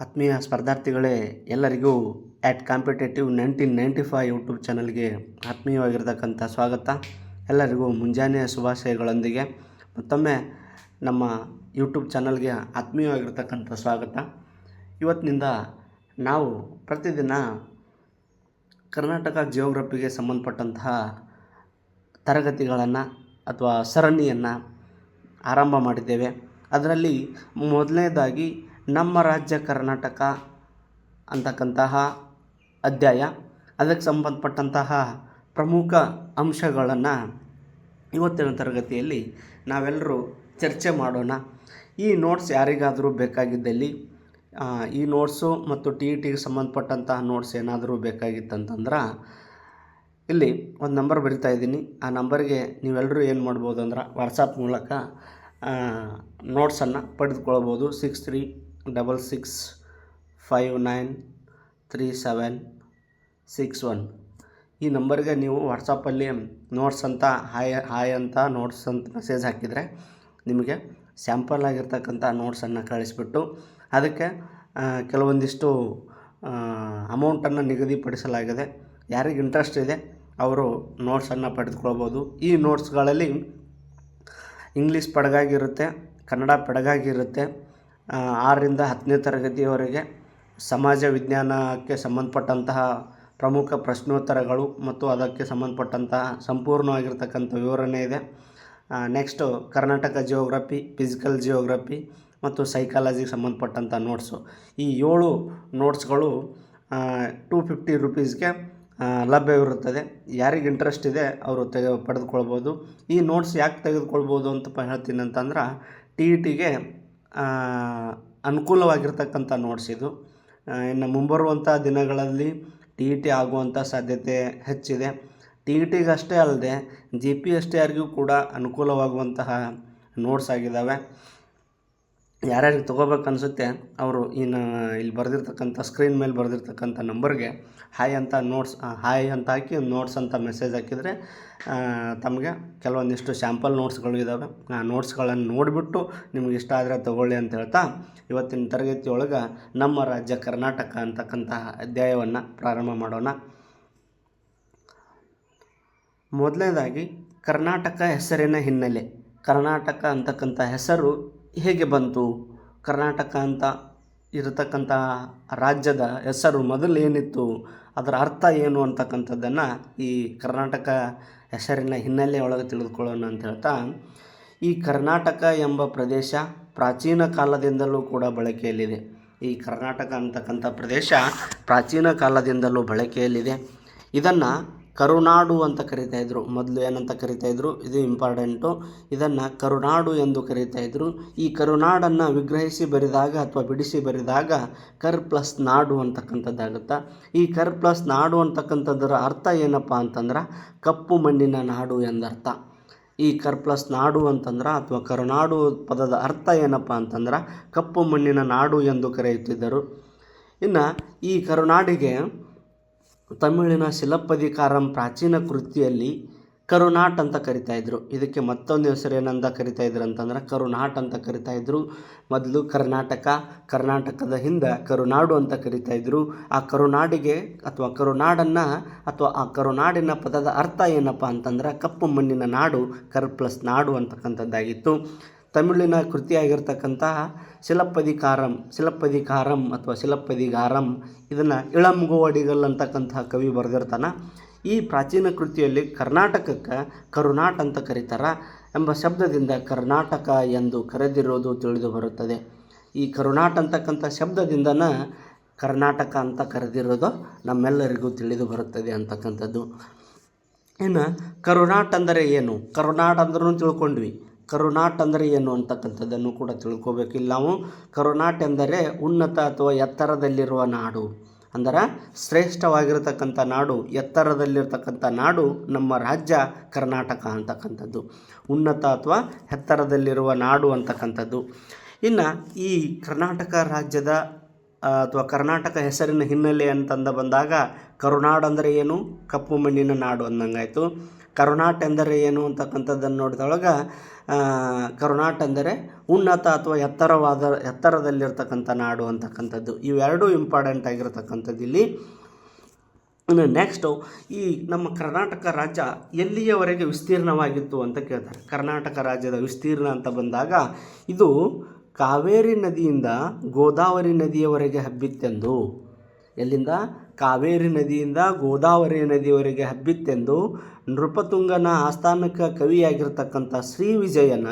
ಆತ್ಮೀಯ ಸ್ಪರ್ಧಾರ್ಥಿಗಳೇ, ಎಲ್ಲರಿಗೂ competitive 1995 YouTube ಚಾನಲ್ಗೆ ಆತ್ಮೀಯವಾಗಿರ್ತಕ್ಕಂಥ ಸ್ವಾಗತ. ಎಲ್ಲರಿಗೂ ಮುಂಜಾನೆಯ ಶುಭಾಶಯಗಳೊಂದಿಗೆ ಮತ್ತೊಮ್ಮೆ ನಮ್ಮ ಯೂಟ್ಯೂಬ್ ಚಾನಲ್ಗೆ ಆತ್ಮೀಯವಾಗಿರ್ತಕ್ಕಂಥ ಸ್ವಾಗತ. ಇವತ್ತಿನಿಂದ ನಾವು ಪ್ರತಿದಿನ ಕರ್ನಾಟಕ ಜಿಯೋಗ್ರಫಿಗೆ ಸಂಬಂಧಪಟ್ಟಂತಹ ತರಗತಿಗಳನ್ನು ಅಥವಾ ಸರಣಿಯನ್ನು ಆರಂಭ ಮಾಡಿದ್ದೇವೆ. ಅದರಲ್ಲಿ ಮೊದಲನೇದಾಗಿ ನಮ್ಮ ರಾಜ್ಯ ಕರ್ನಾಟಕ ಅಂತಕ್ಕಂತಹ ಅಧ್ಯಾಯ, ಅದಕ್ಕೆ ಸಂಬಂಧಪಟ್ಟಂತಹ ಪ್ರಮುಖ ಅಂಶಗಳನ್ನು ಇವತ್ತಿನ ತರಗತಿಯಲ್ಲಿ ನಾವೆಲ್ಲರೂ ಚರ್ಚೆ ಮಾಡೋಣ. ಈ ನೋಟ್ಸ್ ಯಾರಿಗಾದರೂ ಬೇಕಾಗಿದ್ದಲ್ಲಿ ಈ ನೋಟ್ಸು ಮತ್ತು ಟಿಗೆ ಸಂಬಂಧಪಟ್ಟಂತಹ ನೋಟ್ಸ್ ಏನಾದರೂ ಬೇಕಾಗಿತ್ತಂತಂದ್ರೆ ಇಲ್ಲಿ ಒಂದು ನಂಬರ್ ಬರಿತಾ ಇದ್ದೀನಿ. ಆ ನಂಬರ್ಗೆ ನೀವೆಲ್ಲರೂ ಏನು ಮಾಡ್ಬೋದು ಅಂದ್ರೆ ವಾಟ್ಸಪ್ ಮೂಲಕ ನೋಟ್ಸನ್ನು ಪಡೆದುಕೊಳ್ಬೋದು. 6366593761 ಈ ನಂಬರ್ಗೆ ನೀವು ವಾಟ್ಸಪ್ಪಲ್ಲಿ ನೋಟ್ಸ್ ಅಂತ ಹಾಯ್ ಅಂತ ನೋಟ್ಸ್ ಅಂತ ಮೆಸೇಜ್ ಹಾಕಿದರೆ ನಿಮಗೆ ಸ್ಯಾಂಪಲ್ ಆಗಿರ್ತಕ್ಕಂಥ ನೋಟ್ಸನ್ನು ಕಳಿಸ್ಬಿಟ್ಟು ಅದಕ್ಕೆ ಕೆಲವೊಂದಿಷ್ಟು ಅಮೌಂಟನ್ನು ನಿಗದಿಪಡಿಸಲಾಗಿದೆ. ಯಾರಿಗೆ ಇಂಟ್ರೆಸ್ಟ್ ಇದೆ ಅವರು ನೋಟ್ಸನ್ನು ಪಡೆದುಕೊಳ್ಬೋದು. ಈ ನೋಟ್ಸ್ಗಳಲ್ಲಿ ಇಂಗ್ಲೀಷ್ ಪೆಡಗಾಗಿರುತ್ತೆ, ಕನ್ನಡ ಪೆಡಗಾಗಿರುತ್ತೆ. 6ರಿಂದ 10ನೇ ತರಗತಿಯವರೆಗೆ ಸಮಾಜ ವಿಜ್ಞಾನಕ್ಕೆ ಸಂಬಂಧಪಟ್ಟಂತಹ ಪ್ರಮುಖ ಪ್ರಶ್ನೋತ್ತರಗಳು ಮತ್ತು ಅದಕ್ಕೆ ಸಂಬಂಧಪಟ್ಟಂತಹ ಸಂಪೂರ್ಣವಾಗಿರ್ತಕ್ಕಂಥ ವಿವರಣೆ ಇದೆ. Next Karnataka geography, physical geography ಮತ್ತು ಸೈಕಾಲಜಿಗೆ ಸಂಬಂಧಪಟ್ಟಂಥ ನೋಟ್ಸು. ಈ 7 ನೋಟ್ಸ್ಗಳು 250 ರುಪೀಸ್ಗೆ ಲಭ್ಯವಿರುತ್ತದೆ. ಯಾರಿಗೆ ಇಂಟ್ರೆಸ್ಟ್ ಇದೆ ಅವರು ಪಡೆದುಕೊಳ್ಬೋದು. ಈ ನೋಟ್ಸ್ ಯಾಕೆ ತೆಗೆದುಕೊಳ್ಬೋದು ಅಂತ ಹೇಳ್ತೀನಿ ಅಂತಂದ್ರೆ ಟಿಗೆ ಅನುಕೂಲವಾಗಿರ್ತಕ್ಕಂಥ ನೋಟ್ಸ್ ಇದು. ಇನ್ನು ಮುಂಬರುವಂಥ ದಿನಗಳಲ್ಲಿ ಟಿ ಆಗುವಂಥ ಸಾಧ್ಯತೆ ಹೆಚ್ಚಿದೆ. ಟಿಗೆ ಅಷ್ಟೇ ಅಲ್ಲದೆ JPSTRಗೂ ಕೂಡ ಅನುಕೂಲವಾಗುವಂತಹ ನೋಟ್ಸ್ ಆಗಿದ್ದಾವೆ. ಯಾರ್ಯಾರಿಗೆ ತೊಗೋಬೇಕು ಅನಿಸುತ್ತೆ ಅವರು ಇಲ್ಲಿ ಬರೆದಿರ್ತಕ್ಕಂಥ ಸ್ಕ್ರೀನ್ ಮೇಲೆ ಬರೆದಿರ್ತಕ್ಕಂಥ ನಂಬರ್ಗೆ ಹಾಯ್ ಅಂತ ಹಾಕಿ ನೋಟ್ಸ್ ಅಂತ ಮೆಸೇಜ್ ಹಾಕಿದರೆ ತಮಗೆ ಕೆಲವೊಂದಿಷ್ಟು ಸ್ಯಾಂಪಲ್ ನೋಟ್ಸ್ಗಳು ಇದ್ದಾವೆ. ಆ ನೋಟ್ಸ್ಗಳನ್ನು ನೋಡಿಬಿಟ್ಟು ನಿಮ್ಗೆ ಇಷ್ಟ ಆದರೆ ತೊಗೊಳ್ಳಿ ಅಂತ ಹೇಳ್ತಾ ಇವತ್ತಿನ ತರಗತಿಯೊಳಗೆ ನಮ್ಮ ರಾಜ್ಯ ಕರ್ನಾಟಕ ಅಂತಕ್ಕಂತಹ ಅಧ್ಯಾಯವನ್ನು ಪ್ರಾರಂಭ ಮಾಡೋಣ. ಮೊದಲನೇದಾಗಿ ಕರ್ನಾಟಕ ಹೆಸರಿನ ಹಿನ್ನೆಲೆ. ಕರ್ನಾಟಕ ಅಂತಕ್ಕಂಥ ಹೆಸರು ಹೇಗೆ ಬಂತು? ಕರ್ನಾಟಕ ಅಂತ ಇರತಕ್ಕಂಥ ರಾಜ್ಯದ ಹೆಸರು ಮೊದಲು ಏನಿತ್ತು, ಅದರ ಅರ್ಥ ಏನು ಅಂತಕ್ಕಂಥದ್ದನ್ನು ಈ ಕರ್ನಾಟಕ ಹೆಸರಿನ ಹಿನ್ನೆಲೆ ಒಳಗೆ ತಿಳಿದುಕೊಳ್ಳೋಣ ಅಂತ ಹೇಳ್ತಾ, ಈ ಕರ್ನಾಟಕ ಎಂಬ ಪ್ರದೇಶ ಪ್ರಾಚೀನ ಕಾಲದಿಂದಲೂ ಕೂಡ ಬಳಕೆಯಲ್ಲಿದೆ. ಈ ಕರ್ನಾಟಕ ಅಂತಕ್ಕಂಥ ಪ್ರದೇಶ ಪ್ರಾಚೀನ ಕಾಲದಿಂದಲೂ ಬಳಕೆಯಲ್ಲಿದೆ. ಇದನ್ನು ಕರುನಾಡು ಅಂತ ಕರಿತಾಯಿದ್ರು. ಮೊದಲು ಏನಂತ ಕರಿತಾಯಿದ್ರು, ಇದು ಇಂಪಾರ್ಟೆಂಟು, ಇದನ್ನು ಕರುನಾಡು ಎಂದು ಕರಿತಾಯಿದ್ರು. ಈ ಕರುನಾಡನ್ನು ವಿಗ್ರಹಿಸಿ ಬರೆದಾಗ ಅಥವಾ ಬಿಡಿಸಿ ಬರೆದಾಗ ಕರ್ ಪ್ಲಸ್ ನಾಡು ಅಂತಕ್ಕಂಥದ್ದಾಗುತ್ತೆ. ಈ ಕರ್ ಪ್ಲಸ್ ನಾಡು ಅಂತಕ್ಕಂಥದ್ದರ ಅರ್ಥ ಏನಪ್ಪ ಅಂತಂದ್ರೆ ಕಪ್ಪು ಮಣ್ಣಿನ ನಾಡು ಎಂದರ್ಥ. ಈ ಕರ್ ಪ್ಲಸ್ ನಾಡು ಅಂತಂದ್ರೆ ಅಥವಾ ಕರುನಾಡು ಪದದ ಅರ್ಥ ಏನಪ್ಪ ಅಂತಂದ್ರೆ ಕಪ್ಪು ಮಣ್ಣಿನ ನಾಡು ಎಂದು ಕರೆಯುತ್ತಿದ್ದರು. ಇನ್ನು ಈ ಕರುನಾಡಿಗೆ ತಮಿಳಿನ ಶಿಲಪ್ಪದಿಕಾರಂ ಪ್ರಾಚೀನ ಕೃತಿಯಲ್ಲಿ ಕರುನಾಟ್ ಅಂತ ಕರಿತಾಯಿದ್ರು. ಇದಕ್ಕೆ ಮತ್ತೊಂದು ಹೆಸರು ಏನಂತ ಕರಿತಾಯಿದ್ರು ಅಂತಂದ್ರೆ ಕರುನಾಟ್ ಅಂತ ಕರಿತಾಯಿದ್ರು. ಮೊದಲು ಕರ್ನಾಟಕದ ಹಿಂದೆ ಕರುನಾಡು ಅಂತ ಕರಿತಾಯಿದ್ರು. ಆ ಕರುನಾಡಿಗೆ ಅಥವಾ ಕರುನಾಡನ್ನು ಅಥವಾ ಆ ಕರುನಾಡಿನ ಪದದ ಅರ್ಥ ಏನಪ್ಪ ಅಂತಂದ್ರೆ ಕಪ್ಪು ಮಣ್ಣಿನ ನಾಡು, ಕರ್ ಪ್ಲಸ್ ನಾಡು ಅಂತಕ್ಕಂಥದ್ದಾಗಿತ್ತು. ತಮಿಳಿನ ಕೃತಿಯಾಗಿರ್ತಕ್ಕಂತಹ ಶಿಲಪ್ಪದಿಕಾರಂ ಅಥವಾ ಶಿಲಪ್ಪದಿಗಾರಂ ಇದನ್ನು ಇಳಂಗೋವಡಿಗಲ್ ಅಂತಕ್ಕಂತಹ ಕವಿ ಬರೆದಿರ್ತಾನೆ. ಈ ಪ್ರಾಚೀನ ಕೃತಿಯಲ್ಲಿ ಕರ್ನಾಟಕಕ್ಕೆ ಕರುನಾಟ್ ಅಂತ ಕರೀತಾರ ಎಂಬ ಶಬ್ದದಿಂದ ಕರ್ನಾಟಕ ಎಂದು ಕರೆದಿರೋದು ತಿಳಿದು ಬರುತ್ತದೆ. ಈ ಕರುನಾಟ್ ಅಂತಕ್ಕಂಥ ಶಬ್ದದಿಂದನೇ ಕರ್ನಾಟಕ ಅಂತ ಕರೆದಿರೋದು ನಮ್ಮೆಲ್ಲರಿಗೂ ತಿಳಿದು ಬರುತ್ತದೆ ಅಂತಕ್ಕಂಥದ್ದು. ಇನ್ನು ಕರುನಾಟ್ ಅಂದರೆ ಏನು? ಕರುನಾಟ್ ಅಂದ್ರೂ ತಿಳ್ಕೊಂಡ್ವಿ. ಕರುನಾಟ್ ಅಂದರೆ ಏನು ಅಂತಕ್ಕಂಥದ್ದನ್ನು ಕೂಡ ತಿಳ್ಕೊಬೇಕಿಲ್ಲ ನಾವು. ಕರುನಾಟ್ ಎಂದರೆ ಉನ್ನತ ಅಥವಾ ಎತ್ತರದಲ್ಲಿರುವ ನಾಡು, ಅಂದರೆ ಶ್ರೇಷ್ಠವಾಗಿರತಕ್ಕಂಥ ನಾಡು, ಎತ್ತರದಲ್ಲಿರ್ತಕ್ಕಂಥ ನಾಡು ನಮ್ಮ ರಾಜ್ಯ ಕರ್ನಾಟಕ ಅಂತಕ್ಕಂಥದ್ದು. ಉನ್ನತ ಅಥವಾ ಎತ್ತರದಲ್ಲಿರುವ ನಾಡು ಅಂತಕ್ಕಂಥದ್ದು. ಇನ್ನು ಈ ಕರ್ನಾಟಕ ರಾಜ್ಯದ ಅಥವಾ ಕರ್ನಾಟಕ ಹೆಸರಿನ ಹಿನ್ನೆಲೆ ಅಂತಂದು ಬಂದಾಗ ಕರುನಾಡು ಅಂದರೆ ಏನು? ಕಪ್ಪು ಮಣ್ಣಿನ ನಾಡು ಅಂದಂಗಾಯಿತು. ಕರುನಾಟ ಎಂದರೆ ಏನು ಅಂತಕ್ಕಂಥದ್ದನ್ನು ನೋಡಿದೊಳಗೆ ಕರುನಾಟ ಅಂದರೆ ಉನ್ನತ ಅಥವಾ ಎತ್ತರದಲ್ಲಿರ್ತಕ್ಕಂಥ ನಾಡು ಅಂತಕ್ಕಂಥದ್ದು. ಇವೆರಡೂ ಇಂಪಾರ್ಟೆಂಟ್ ಆಗಿರತಕ್ಕಂಥದ್ದು ಇಲ್ಲಿ. ನೆಕ್ಸ್ಟು ಈ ನಮ್ಮ ಕರ್ನಾಟಕ ರಾಜ್ಯ ಎಲ್ಲಿಯವರೆಗೆ ವಿಸ್ತೀರ್ಣವಾಗಿತ್ತು ಅಂತ ಕೇಳ್ತಾರೆ. ಕರ್ನಾಟಕ ರಾಜ್ಯದ ವಿಸ್ತೀರ್ಣ ಅಂತ ಬಂದಾಗ ಇದು ಕಾವೇರಿ ನದಿಯಿಂದ ಗೋದಾವರಿ ನದಿಯವರೆಗೆ ಹಬ್ಬಿತ್ತೆಂದು, ಎಲ್ಲಿಂದ ಕಾವೇರಿ ನದಿಯಿಂದ ಗೋದಾವರಿ ನದಿಯವರೆಗೆ ಹಬ್ಬಿತ್ತೆಂದು ನೃಪತುಂಗನ ಆಸ್ಥಾನಕ ಕವಿಯಾಗಿರ್ತಕ್ಕಂಥ ಶ್ರೀ ವಿಜಯನ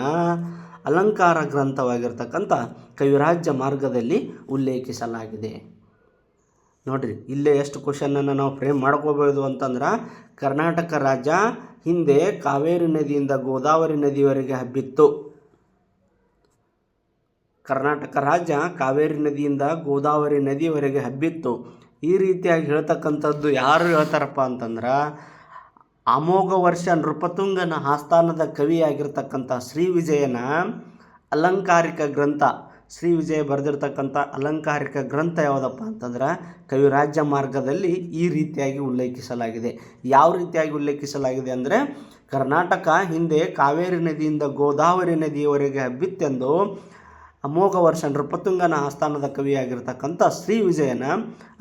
ಅಲಂಕಾರ ಗ್ರಂಥವಾಗಿರ್ತಕ್ಕಂಥ ಕವಿರಾಜ್ಯ ಮಾರ್ಗದಲ್ಲಿ ಉಲ್ಲೇಖಿಸಲಾಗಿದೆ. ನೋಡಿರಿ, ಇಲ್ಲೇ ಎಷ್ಟು ಕ್ವಶನನ್ನು ನಾವು ಫ್ರೇಮ್ ಮಾಡ್ಕೋಬೋದು ಅಂತಂದ್ರೆ, ಕರ್ನಾಟಕ ರಾಜ್ಯ ಹಿಂದೆ ಕಾವೇರಿ ನದಿಯಿಂದ ಗೋದಾವರಿ ನದಿಯವರೆಗೆ ಹಬ್ಬಿತ್ತು. ಕರ್ನಾಟಕ ರಾಜ್ಯ ಕಾವೇರಿ ನದಿಯಿಂದ ಗೋದಾವರಿ ನದಿಯವರೆಗೆ ಹಬ್ಬಿತ್ತು. ಈ ರೀತಿಯಾಗಿ ಹೇಳ್ತಕ್ಕಂಥದ್ದು ಯಾರು ಹೇಳ್ತಾರಪ್ಪ ಅಂತಂದ್ರೆ, ಅಮೋಘ ವರ್ಷ ನೃಪತುಂಗನ ಆಸ್ಥಾನದ ಕವಿಯಾಗಿರ್ತಕ್ಕಂಥ ಶ್ರೀ ವಿಜಯನ ಅಲಂಕಾರಿಕ ಗ್ರಂಥ. ಶ್ರೀ ವಿಜಯ ಬರೆದಿರ್ತಕ್ಕಂಥ ಅಲಂಕಾರಿಕ ಗ್ರಂಥ ಯಾವುದಪ್ಪ ಅಂತಂದ್ರೆ ಕವಿರಾಜ್ಯ ಮಾರ್ಗದಲ್ಲಿ ಈ ರೀತಿಯಾಗಿ ಉಲ್ಲೇಖಿಸಲಾಗಿದೆ. ಯಾವ ರೀತಿಯಾಗಿ ಉಲ್ಲೇಖಿಸಲಾಗಿದೆ ಅಂದರೆ, ಕರ್ನಾಟಕ ಹಿಂದೆ ಕಾವೇರಿ ನದಿಯಿಂದ ಗೋದಾವರಿ ನದಿಯವರೆಗೆ ಹಬ್ಬಿತ್ತೆಂದು ಅಮೋಘ ವರ್ಷ ನೃಪತುಂಗನ ಆಸ್ಥಾನದ ಕವಿಯಾಗಿರ್ತಕ್ಕಂಥ ಶ್ರೀ ವಿಜಯನ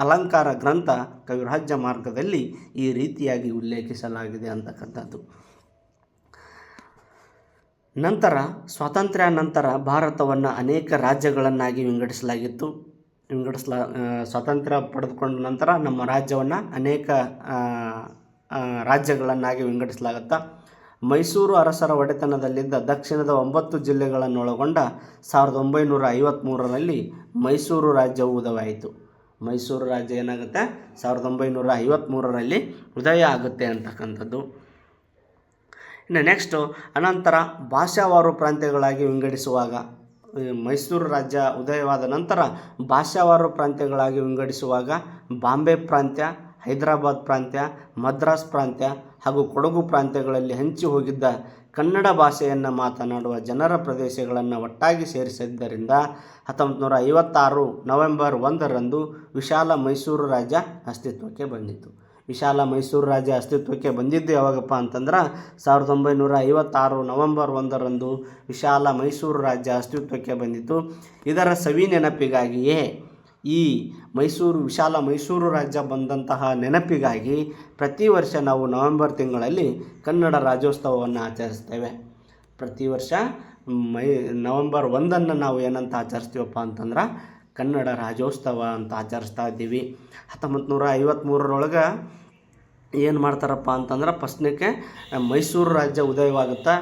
ಅಲಂಕಾರ ಗ್ರಂಥ ಕವಿರಾಜ್ಯ ಮಾರ್ಗದಲ್ಲಿ ಈ ರೀತಿಯಾಗಿ ಉಲ್ಲೇಖಿಸಲಾಗಿದೆ ಅಂತಕ್ಕಂಥದ್ದು. ನಂತರ ಸ್ವಾತಂತ್ರ್ಯ ನಂತರ ಭಾರತವನ್ನು ಅನೇಕ ರಾಜ್ಯಗಳನ್ನಾಗಿ ವಿಂಗಡಿಸಲಾಗಿತ್ತು. ಸ್ವಾತಂತ್ರ್ಯ ಪಡೆದುಕೊಂಡ ನಂತರ ನಮ್ಮ ರಾಜ್ಯವನ್ನು ಅನೇಕ ರಾಜ್ಯಗಳನ್ನಾಗಿ ವಿಂಗಡಿಸಲಾಗುತ್ತಾ. ಮೈಸೂರು ಅರಸರ ಒಡೆತನದಲ್ಲಿದ್ದ ದಕ್ಷಿಣದ 9 ಜಿಲ್ಲೆಗಳನ್ನೊಳಗೊಂಡ 1953ರಲ್ಲಿ ಮೈಸೂರು ರಾಜ್ಯವು ಉದಯವಾಯಿತು. ಮೈಸೂರು ರಾಜ್ಯ ಏನಾಗುತ್ತೆ, 1953ರಲ್ಲಿ ಉದಯ ಆಗುತ್ತೆ ಅಂತಕ್ಕಂಥದ್ದು. ಇನ್ನು ನೆಕ್ಸ್ಟು ಅನಂತರ ಭಾಷಾವಾರು ಪ್ರಾಂತ್ಯಗಳಾಗಿ ವಿಂಗಡಿಸುವಾಗ, ಮೈಸೂರು ರಾಜ್ಯ ಉದಯವಾದ ನಂತರ ಭಾಷಾವಾರು ಪ್ರಾಂತ್ಯಗಳಾಗಿ ವಿಂಗಡಿಸುವಾಗ ಬಾಂಬೆ ಪ್ರಾಂತ್ಯ, ಹೈದರಾಬಾದ್ ಪ್ರಾಂತ್ಯ, ಮದ್ರಾಸ್ ಪ್ರಾಂತ್ಯ ಹಾಗೂ ಕೊಡಗು ಪ್ರಾಂತ್ಯಗಳಲ್ಲಿ ಹಂಚಿ ಹೋಗಿದ್ದ ಕನ್ನಡ ಭಾಷೆಯನ್ನು ಮಾತನಾಡುವ ಜನರ ಪ್ರದೇಶಗಳನ್ನು ಒಟ್ಟಾಗಿ ಸೇರಿಸಿದ್ದರಿಂದ 1956 ನವೆಂಬರ್ 1ರಂದು ವಿಶಾಲ ಮೈಸೂರು ರಾಜ್ಯ ಅಸ್ತಿತ್ವಕ್ಕೆ ಬಂದಿತು. ವಿಶಾಲ ಮೈಸೂರು ರಾಜ್ಯ ಅಸ್ತಿತ್ವಕ್ಕೆ ಬಂದಿದ್ದು ಯಾವಾಗಪ್ಪ ಅಂತಂದ್ರೆ 1956 ನವೆಂಬರ್ 1ರಂದು ವಿಶಾಲ ಮೈಸೂರು ರಾಜ್ಯ ಅಸ್ತಿತ್ವಕ್ಕೆ ಬಂದಿತ್ತು. ಇದರ ಸವಿ ನೆನಪಿಗಾಗಿಯೇ ಈ ವಿಶಾಲ ಮೈಸೂರು ರಾಜ್ಯ ಬಂದಂತಹ ನೆನಪಿಗಾಗಿ ಪ್ರತಿ ವರ್ಷ ನಾವು ನವೆಂಬರ್ ತಿಂಗಳಲ್ಲಿ ಕನ್ನಡ ರಾಜ್ಯೋತ್ಸವವನ್ನು ಆಚರಿಸ್ತೇವೆ. ಪ್ರತಿ ವರ್ಷ ನವೆಂಬರ್ 1ನ್ನು ನಾವು ಏನಂತ ಆಚರಿಸ್ತೀವಪ್ಪ ಅಂತಂದ್ರೆ ಕನ್ನಡ ರಾಜ್ಯೋತ್ಸವ ಅಂತ ಆಚರಿಸ್ತಾ ಇದ್ದೀವಿ. 1953ರೊಳಗೆ ಏನು ಮಾಡ್ತಾರಪ್ಪ ಅಂತಂದ್ರೆ ಫಸ್ಟ್ನೇಕ್ಕೆ ಮೈಸೂರು ರಾಜ್ಯ ಉದಯವಾಗುತ್ತೆ.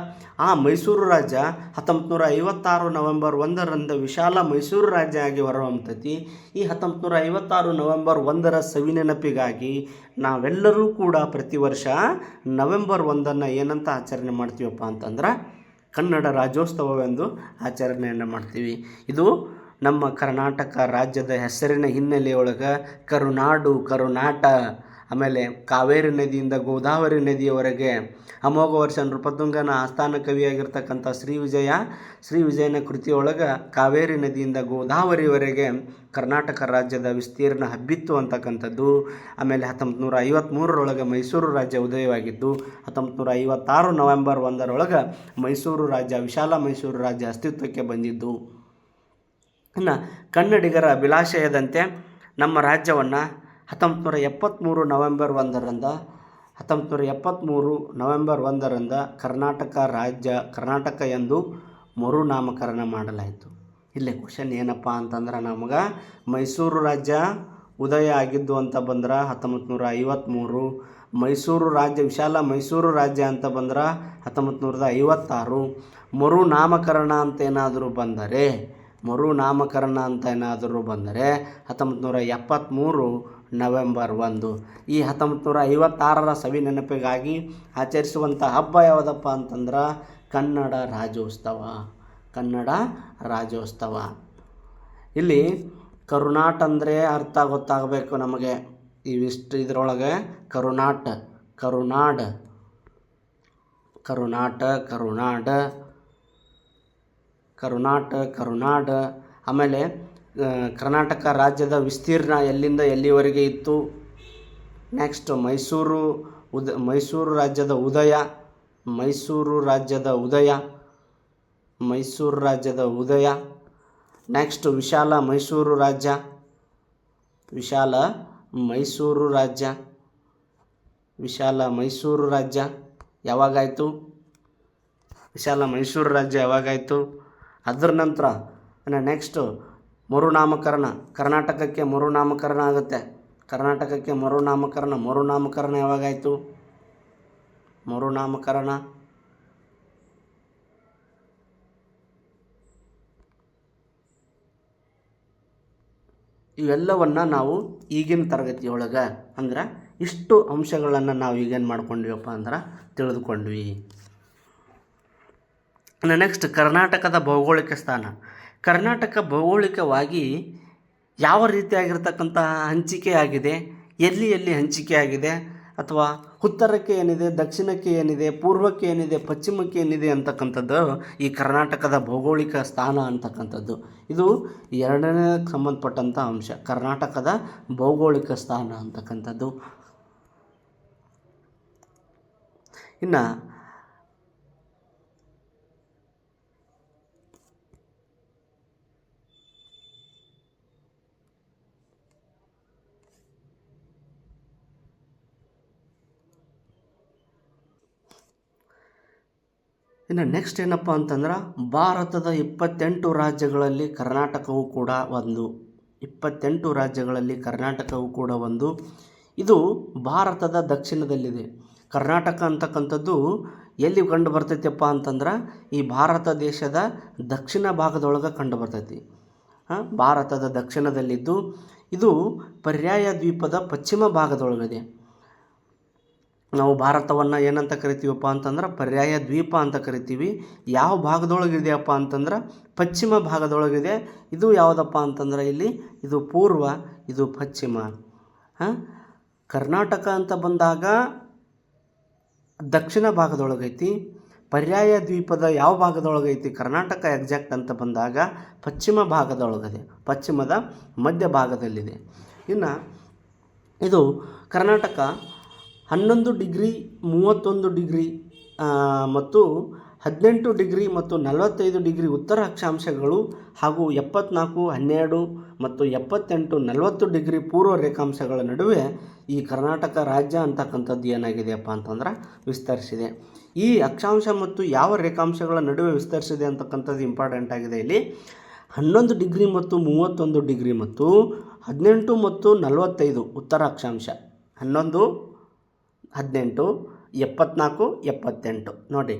ಆ ಮೈಸೂರು ರಾಜ್ಯ 1956 ನವೆಂಬರ್ 1ರಂದು ವಿಶಾಲ ಮೈಸೂರು ರಾಜ್ಯ ಆಗಿ ಹೊರಹೊಮ್ಮತೈತಿ. ಈ 1956 ನವೆಂಬರ್ 1ರ ಸವಿ ನೆನಪಿಗಾಗಿ ನಾವೆಲ್ಲರೂ ಕೂಡ ಪ್ರತಿ ವರ್ಷ ನವೆಂಬರ್ 1ನ್ನು ಏನಂತ ಆಚರಣೆ ಮಾಡ್ತೀವಪ್ಪ ಅಂತಂದ್ರೆ ಕನ್ನಡ ರಾಜ್ಯೋತ್ಸವವೆಂದು ಆಚರಣೆಯನ್ನು ಮಾಡ್ತೀವಿ. ಇದು ನಮ್ಮ ಕರ್ನಾಟಕ ರಾಜ್ಯದ ಹೆಸರಿನ ಹಿನ್ನೆಲೆಯೊಳಗೆ ಕರುನಾಡು, ಕರುನಾಟ, ಆಮೇಲೆ ಕಾವೇರಿ ನದಿಯಿಂದ ಗೋದಾವರಿ ನದಿಯವರೆಗೆ ಅಮೋಘ ವರ್ಷ ನೃಪತುಂಗನ ಆಸ್ಥಾನ ಕವಿಯಾಗಿರ್ತಕ್ಕಂಥ ಶ್ರೀ ವಿಜಯನ ಕೃತಿಯೊಳಗೆ ಕಾವೇರಿ ನದಿಯಿಂದ ಗೋದಾವರಿವರೆಗೆ ಕರ್ನಾಟಕ ರಾಜ್ಯದ ವಿಸ್ತೀರ್ಣ ಹಬ್ಬಿತ್ತು ಅಂತಕ್ಕಂಥದ್ದು. ಆಮೇಲೆ 1953ರೊಳಗೆ ಮೈಸೂರು ರಾಜ್ಯ ಉದಯವಾಗಿದ್ದು 1956 ನವೆಂಬರ್ 1ರೊಳಗೆ ವಿಶಾಲ ಮೈಸೂರು ರಾಜ್ಯ ಅಸ್ತಿತ್ವಕ್ಕೆ ಬಂದಿದ್ದು. ಇನ್ನು ಕನ್ನಡಿಗರ ಅಭಿಲಾಷೆಯದಂತೆ ನಮ್ಮ ರಾಜ್ಯವನ್ನು 1973 ನವೆಂಬರ್ 1ರಂದು ಕರ್ನಾಟಕ ಎಂದು ಮರುನಾಮಕರಣ ಮಾಡಲಾಯಿತು. ಇಲ್ಲೇ ಕ್ವಶನ್ ಏನಪ್ಪ ಅಂತಂದ್ರೆ, ನಮಗೆ ಮೈಸೂರು ರಾಜ್ಯ ಉದಯ ಆಗಿದ್ದು ಅಂತ ಬಂದ್ರೆ 1953, ವಿಶಾಲ ಮೈಸೂರು ರಾಜ್ಯ ಅಂತ ಬಂದ್ರೆ 1956, ಮರುನಾಮಕರಣ ಅಂತ ಏನಾದರೂ ಬಂದರೆ 1973 ನವೆಂಬರ್ 1. ಈ 1956ರ ಸವಿ ನೆನಪಿಗಾಗಿ ಆಚರಿಸುವಂಥ ಹಬ್ಬ ಯಾವುದಪ್ಪ ಅಂತಂದ್ರೆ ಕನ್ನಡ ರಾಜ್ಯೋತ್ಸವ. ಇಲ್ಲಿ ಕರುನಾಟ ಅಂದರೆ ಅರ್ಥ ಗೊತ್ತಾಗಬೇಕು ನಮಗೆ. ಇದರೊಳಗೆ ಕರುನಾಡ ಆಮೇಲೆ ಕರ್ನಾಟಕ ರಾಜ್ಯದ ವಿಸ್ತೀರ್ಣ ಎಲ್ಲಿಂದ ಎಲ್ಲಿವರೆಗೆ ಇತ್ತು. ನೆಕ್ಸ್ಟ್ ಮೈಸೂರು ರಾಜ್ಯದ ಉದಯ, ಮೈಸೂರು ರಾಜ್ಯದ ಉದಯ, ಮೈಸೂರು ರಾಜ್ಯದ ಉದಯ. ನೆಕ್ಸ್ಟ್ ವಿಶಾಲ ಮೈಸೂರು ರಾಜ್ಯ, ವಿಶಾಲ ಮೈಸೂರು ರಾಜ್ಯ, ವಿಶಾಲ ಮೈಸೂರು ರಾಜ್ಯ ಯಾವಾಗಾಯಿತು? ವಿಶಾಲ ಮೈಸೂರು ರಾಜ್ಯ ಯಾವಾಗಾಯಿತು? ಅದರ ನಂತರ ನೆಕ್ಸ್ಟು ಮರುನಾಮಕರಣ, ಕರ್ನಾಟಕಕ್ಕೆ ಮರುನಾಮಕರಣ ಆಗುತ್ತೆ. ಕರ್ನಾಟಕಕ್ಕೆ ಮರುನಾಮಕರಣ ಯಾವಾಗಾಯಿತು? ಮರುನಾಮಕರಣ ಇವೆಲ್ಲವನ್ನು ನಾವು ಈಗಿನ ತರಗತಿಯೊಳಗೆ ಅಂದ್ರೆ ಇಷ್ಟು ಅಂಶಗಳನ್ನು ನಾವು ಈಗೇನು ಮಾಡ್ಕೊಂಡ್ವಿಯಪ್ಪ ಅಂದ್ರೆ ತಿಳಿದುಕೊಂಡ್ವಿ. ನೆಕ್ಸ್ಟ್ ಕರ್ನಾಟಕದ ಭೌಗೋಳಿಕ ಸ್ಥಾನ. ಕರ್ನಾಟಕ ಭೌಗೋಳಿಕವಾಗಿ ಯಾವ ರೀತಿಯಾಗಿರ್ತಕ್ಕಂಥ ಹಂಚಿಕೆ ಆಗಿದೆ, ಎಲ್ಲಿ ಹಂಚಿಕೆ ಆಗಿದೆ, ಅಥವಾ ಉತ್ತರಕ್ಕೆ ಏನಿದೆ, ದಕ್ಷಿಣಕ್ಕೆ ಏನಿದೆ, ಪೂರ್ವಕ್ಕೆ ಏನಿದೆ, ಪಶ್ಚಿಮಕ್ಕೆ ಏನಿದೆ ಅಂತಕ್ಕಂಥದ್ದು ಈ ಕರ್ನಾಟಕದ ಭೌಗೋಳಿಕ ಸ್ಥಾನ ಅಂತಕ್ಕಂಥದ್ದು. ಇದು ಎರಡನೇ ಸಂಬಂಧಪಟ್ಟಂಥ ಅಂಶ, ಕರ್ನಾಟಕದ ಭೌಗೋಳಿಕ ಸ್ಥಾನ ಅಂತಕ್ಕಂಥದ್ದು. ಇನ್ನು ನೆಕ್ಸ್ಟ್ ಏನಪ್ಪ ಅಂತಂದ್ರೆ ಭಾರತದ 28 ರಾಜ್ಯಗಳಲ್ಲಿ ಕರ್ನಾಟಕವು ಕೂಡ ಒಂದು. 28 ರಾಜ್ಯಗಳಲ್ಲಿ ಕರ್ನಾಟಕವು ಕೂಡ ಒಂದು. ಇದು ಭಾರತದ ದಕ್ಷಿಣದಲ್ಲಿದೆ. ಕರ್ನಾಟಕ ಅಂತಕ್ಕಂಥದ್ದು ಎಲ್ಲಿ ಕಂಡು ಬರ್ತೈತಪ್ಪ ಅಂತಂದ್ರೆ ಈ ಭಾರತ ದೇಶದ ದಕ್ಷಿಣ ಭಾಗದೊಳಗೆ ಕಂಡು ಬರ್ತೈತಿ. ಭಾರತದ ದಕ್ಷಿಣದಲ್ಲಿದ್ದು ಇದು ಪರ್ಯಾಯ ದ್ವೀಪದ ಪಶ್ಚಿಮ ಭಾಗದೊಳಗಿದೆ. ನಾವು ಭಾರತವನ್ನು ಏನಂತ ಕರಿತೀವಪ್ಪ ಅಂತಂದ್ರೆ ಪರ್ಯಾಯ ದ್ವೀಪ ಅಂತ ಕರಿತೀವಿ. ಯಾವ ಭಾಗದೊಳಗಿದೆಯಪ್ಪ ಅಂತಂದ್ರೆ ಪಶ್ಚಿಮ ಭಾಗದೊಳಗಿದೆ. ಇದು ಯಾವುದಪ್ಪ ಅಂತಂದ್ರೆ ಇಲ್ಲಿ ಇದು ಪೂರ್ವ, ಇದು ಪಶ್ಚಿಮ. ಕರ್ನಾಟಕ ಅಂತ ಬಂದಾಗ ದಕ್ಷಿಣ ಭಾಗದೊಳಗೈತಿ. ಪರ್ಯಾಯ ದ್ವೀಪದ ಯಾವ ಭಾಗದೊಳಗೈತಿ ಕರ್ನಾಟಕ ಎಕ್ಸಾಕ್ಟ್ ಅಂತ ಬಂದಾಗ ಪಶ್ಚಿಮ ಭಾಗದೊಳಗಿದೆ, ಪಶ್ಚಿಮದ ಮಧ್ಯ ಭಾಗದಲ್ಲಿದೆ. ಇನ್ನು ಇದು ಕರ್ನಾಟಕ 11 ಡಿಗ್ರಿ 31 ಡಿಗ್ರಿ ಮತ್ತು 18 ಡಿಗ್ರಿ ಮತ್ತು 45 ಡಿಗ್ರಿ ಉತ್ತರ ಅಕ್ಷಾಂಶಗಳು ಹಾಗೂ 74, 12 ಮತ್ತು 78, 40 ಡಿಗ್ರಿ ಪೂರ್ವ ರೇಖಾಂಶಗಳ ನಡುವೆ ಈ ಕರ್ನಾಟಕ ರಾಜ್ಯ ಅಂತಕ್ಕಂಥದ್ದು ಏನಾಗಿದೆಯಪ್ಪ ಅಂತಂದ್ರೆ ವಿಸ್ತರಿಸಿದೆ. ಈ ಅಕ್ಷಾಂಶ ಮತ್ತು ಯಾವ ರೇಖಾಂಶಗಳ ನಡುವೆ ವಿಸ್ತರಿಸಿದೆ ಅಂತಕ್ಕಂಥದ್ದು ಇಂಪಾರ್ಟೆಂಟ್ ಆಗಿದೆ. ಇಲ್ಲಿ 11 ಡಿಗ್ರಿ ಮತ್ತು 31 ಡಿಗ್ರಿ ಮತ್ತು 18 ಮತ್ತು 45 ಉತ್ತರ ಅಕ್ಷಾಂಶ, 11, 18, 74, 78 ನೋಡಿ.